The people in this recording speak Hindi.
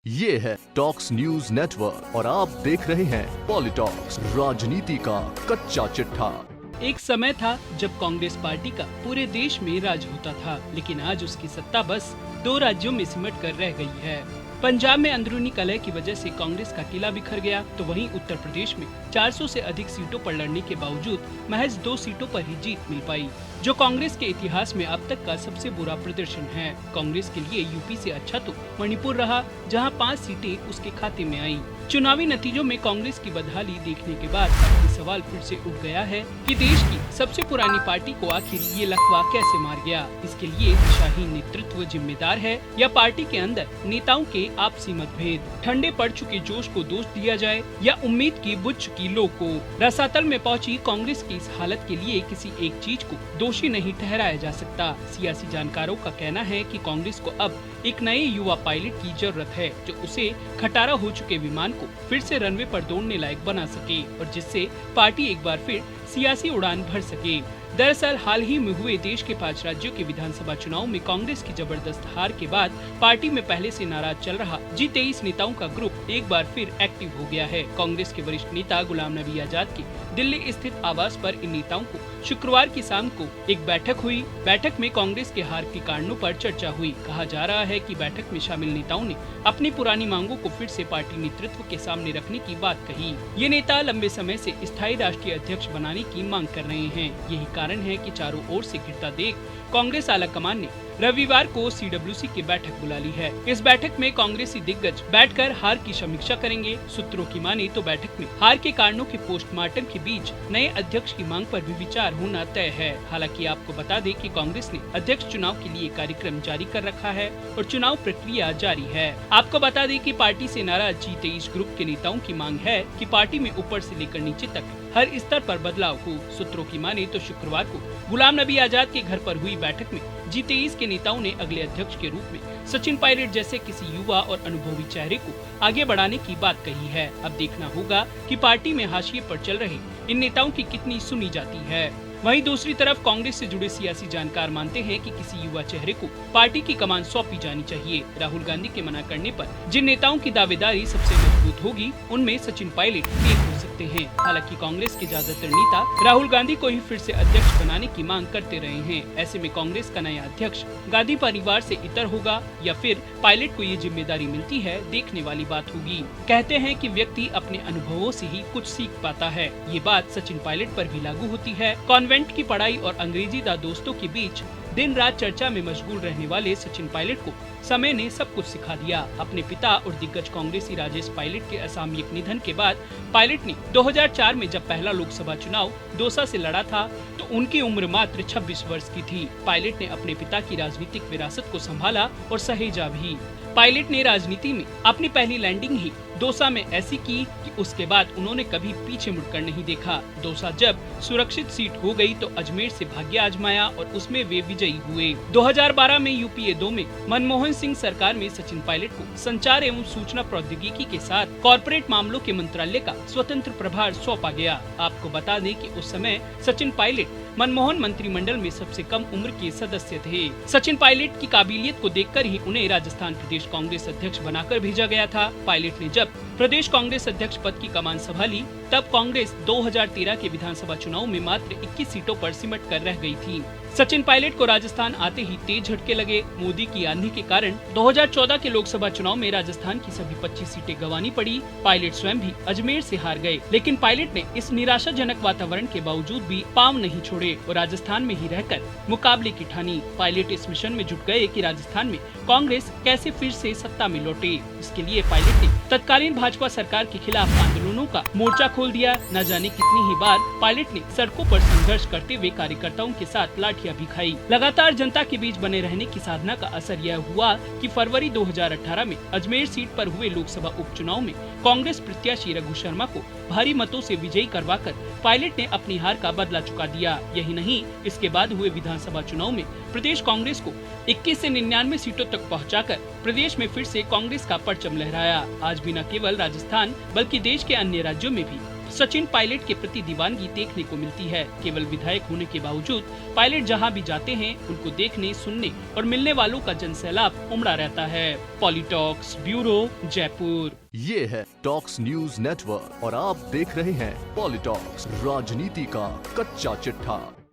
ये है टॉक्स न्यूज नेटवर्क और आप देख रहे हैं पॉलिटॉक्स, राजनीति का कच्चा चिट्ठा। एक समय था जब कांग्रेस पार्टी का पूरे देश में राज होता था, लेकिन आज उसकी सत्ता बस 2 राज्यों में सिमट कर रह गई है। पंजाब में अंदरूनी कलह की वजह से कांग्रेस का किला बिखर गया, तो वहीं उत्तर प्रदेश में 400 से अधिक सीटों पर लड़ने के बावजूद महज 2 सीटों पर ही जीत मिल पाई, जो कांग्रेस के इतिहास में अब तक का सबसे बुरा प्रदर्शन है। कांग्रेस के लिए यूपी से अच्छा तो मणिपुर रहा, जहां 5 सीटें उसके खाते में आईं। चुनावी नतीजों में कांग्रेस की बदहाली देखने के बाद अब ये सवाल फिर से उठ गया है कि देश की सबसे पुरानी पार्टी को आखिर ये लकवा कैसे मार गया। इसके लिए दिशाहीन नेतृत्व जिम्मेदार है या पार्टी के अंदर नेताओं के आपसी मतभेद, ठंडे पड़ चुके जोश को दोष दिया जाए या उम्मीद की बुझ चुकी लो को। रसातल में पहुंची कांग्रेस की इस हालत के लिए किसी एक चीज को दोषी नहीं ठहराया जा सकता। सियासी जानकारों का कहना है कि कांग्रेस को अब एक नए युवा पायलट की जरूरत है, जो उसे खटारा हो चुके विमान को फिर से रनवे पर दौड़ने लायक बना सके और जिससे पार्टी एक बार फिर सियासी उड़ान भर सके। दरअसल हाल ही में हुए देश के 5 राज्यों के विधानसभा चुनाव में कांग्रेस की जबरदस्त हार के बाद पार्टी में पहले से नाराज चल रहा G23 नेताओं का ग्रुप एक बार फिर एक्टिव हो गया है। कांग्रेस के वरिष्ठ नेता गुलाम नबी आजाद के दिल्ली स्थित आवास पर इन नेताओं को शुक्रवार की शाम को एक बैठक हुई। बैठक में कांग्रेस के हार के कारणों पर चर्चा हुई। कहा जा रहा है कि बैठक में शामिल नेताओं ने अपनी पुरानी मांगों को फिर से पार्टी नेतृत्व के सामने रखने की बात कही। ये नेता लंबे समय से स्थायी राष्ट्रीय अध्यक्ष बनाने की मांग कर रहे हैं। यही कारण है कि चारों ओर से घिरता देख कांग्रेस आलाकमान ने रविवार को CWC की बैठक बुला ली है। इस बैठक में कांग्रेसी दिग्गज बैठकर हार की समीक्षा करेंगे। सूत्रों की माने तो बैठक में हार के कारणों के पोस्टमार्टम के बीच नए अध्यक्ष की मांग पर भी विचार होना तय है। हालांकि आपको बता दें कि कांग्रेस ने अध्यक्ष चुनाव के लिए कार्यक्रम जारी कर रखा है और चुनाव प्रक्रिया जारी है। आपको बता दें कि पार्टी से नाराज G23 ग्रुप के नेताओं की मांग है कि पार्टी में ऊपर से लेकर नीचे तक हर स्तर पर बदलाव हो। सूत्रों की माने तो शुक्रवार को गुलाम नबी आजाद के घर पर हुई बैठक में G23 के नेताओं ने अगले अध्यक्ष के रूप में सचिन पायलट जैसे किसी युवा और अनुभवी चेहरे को आगे बढ़ाने की बात कही है। अब देखना होगा कि पार्टी में हाशिए पर चल रहे इन नेताओं की कितनी सुनी जाती है। वहीं दूसरी तरफ कांग्रेस से जुड़े सियासी जानकार मानते हैं कि किसी युवा चेहरे को पार्टी की कमान सौंपी जानी चाहिए। राहुल गांधी के मना करने पर जिन नेताओं की दावेदारी सबसे मजबूत होगी, उनमें सचिन पायलट एक हो सकते हैं। हालांकि कांग्रेस के ज्यादातर नेता राहुल गांधी को ही फिर से अध्यक्ष बनाने की मांग करते रहे हैं। ऐसे में कांग्रेस का नया अध्यक्ष गांधी परिवार से इतर होगा या फिर पायलट को ये जिम्मेदारी मिलती है, देखने वाली बात होगी। कहते हैं कि व्यक्ति अपने अनुभवों से ही कुछ सीख पाता है। ये बात सचिन पायलट पर भी लागू होती है। कॉन्वेंट की पढ़ाई और अंग्रेजी दोस्तों के बीच दिन रात चर्चा में मशगूल रहने वाले सचिन पायलट को समय ने सब कुछ सिखा दिया। अपने पिता और दिग्गज कांग्रेसी राजेश पायलट के असामयिक निधन के बाद पायलट ने 2004 में जब पहला लोकसभा चुनाव दौसा से लड़ा था, तो उनकी उम्र मात्र 26 वर्ष की थी। पायलट ने अपने पिता की राजनीतिक विरासत को संभाला और सहेजा भी। पायलट ने राजनीति में अपनी पहली लैंडिंग ही दौसा में ऐसी की कि उसके बाद उन्होंने कभी पीछे मुड़कर नहीं देखा। दौसा जब सुरक्षित सीट हो गई तो अजमेर से भाग्य आजमाया और उसमें वे विजयी हुए। 2012 में UPA 2 में मनमोहन सिंह सरकार में सचिन पायलट को संचार एवं सूचना प्रौद्योगिकी के साथ कॉर्पोरेट मामलों के मंत्रालय का स्वतंत्र प्रभार सौंपा गया। आपको बता दें कि उस समय सचिन पायलट मनमोहन मंत्रिमंडल में सबसे कम उम्र के सदस्य थे। सचिन पायलट की काबिलियत को देखकर ही उन्हें राजस्थान प्रदेश कांग्रेस अध्यक्ष बनाकर भेजा गया था। पायलट ने जब प्रदेश कांग्रेस अध्यक्ष पद की कमान संभाली, तब कांग्रेस 2013 के विधानसभा चुनाव में मात्र 21 सीटों पर सिमट कर रह गई थी। सचिन पायलट को राजस्थान आते ही तेज झटके लगे। मोदी की आंधी के कारण 2014 के लोकसभा चुनाव में राजस्थान की सभी 25 सीटें गंवानी पड़ी। पायलट स्वयं भी अजमेर से हार गए, लेकिन पायलट ने इस निराशाजनक वातावरण के बावजूद भी पांव नहीं छोड़े और राजस्थान में ही रहकर मुकाबले की ठानी। पायलट इस मिशन में जुट गए कि राजस्थान में कांग्रेस कैसे फिर से सत्ता में लौटे। इसके लिए पायलट ने तत्कालीन भाजपा सरकार के खिलाफ आंदोलनों का मोर्चा खोल दिया। न जाने कितनी ही बार पायलट ने सड़कों पर संघर्ष करते हुए कार्यकर्ताओं के साथ लाठियां भी खाई। लगातार जनता के बीच बने रहने की साधना का असर यह हुआ कि फरवरी 2018 में अजमेर सीट पर हुए लोकसभा उपचुनाव में कांग्रेस प्रत्याशी रघु शर्मा को भारी मतों से विजयी करवाकर पायलट ने अपनी हार का बदला चुका दिया। यही नहीं, इसके बाद हुए विधानसभा चुनाव में प्रदेश कांग्रेस को 21 से 99 सीटों तक पहुंचाकर प्रदेश में फिर से कांग्रेस का परचम लहराया। आज भी न केवल राजस्थान बल्कि देश के अन्य राज्यों में भी सचिन पायलट के प्रति दीवानगी देखने को मिलती है। केवल विधायक होने के बावजूद पायलट जहां भी जाते हैं उनको देखने, सुनने और मिलने वालों का जनसैलाब उमड़ा रहता है। पॉलिटॉक्स ब्यूरो, जयपुर। ये है टॉक्स न्यूज नेटवर्क और आप देख रहे हैं पॉलिटॉक्स, राजनीति का कच्चा चिट्ठा।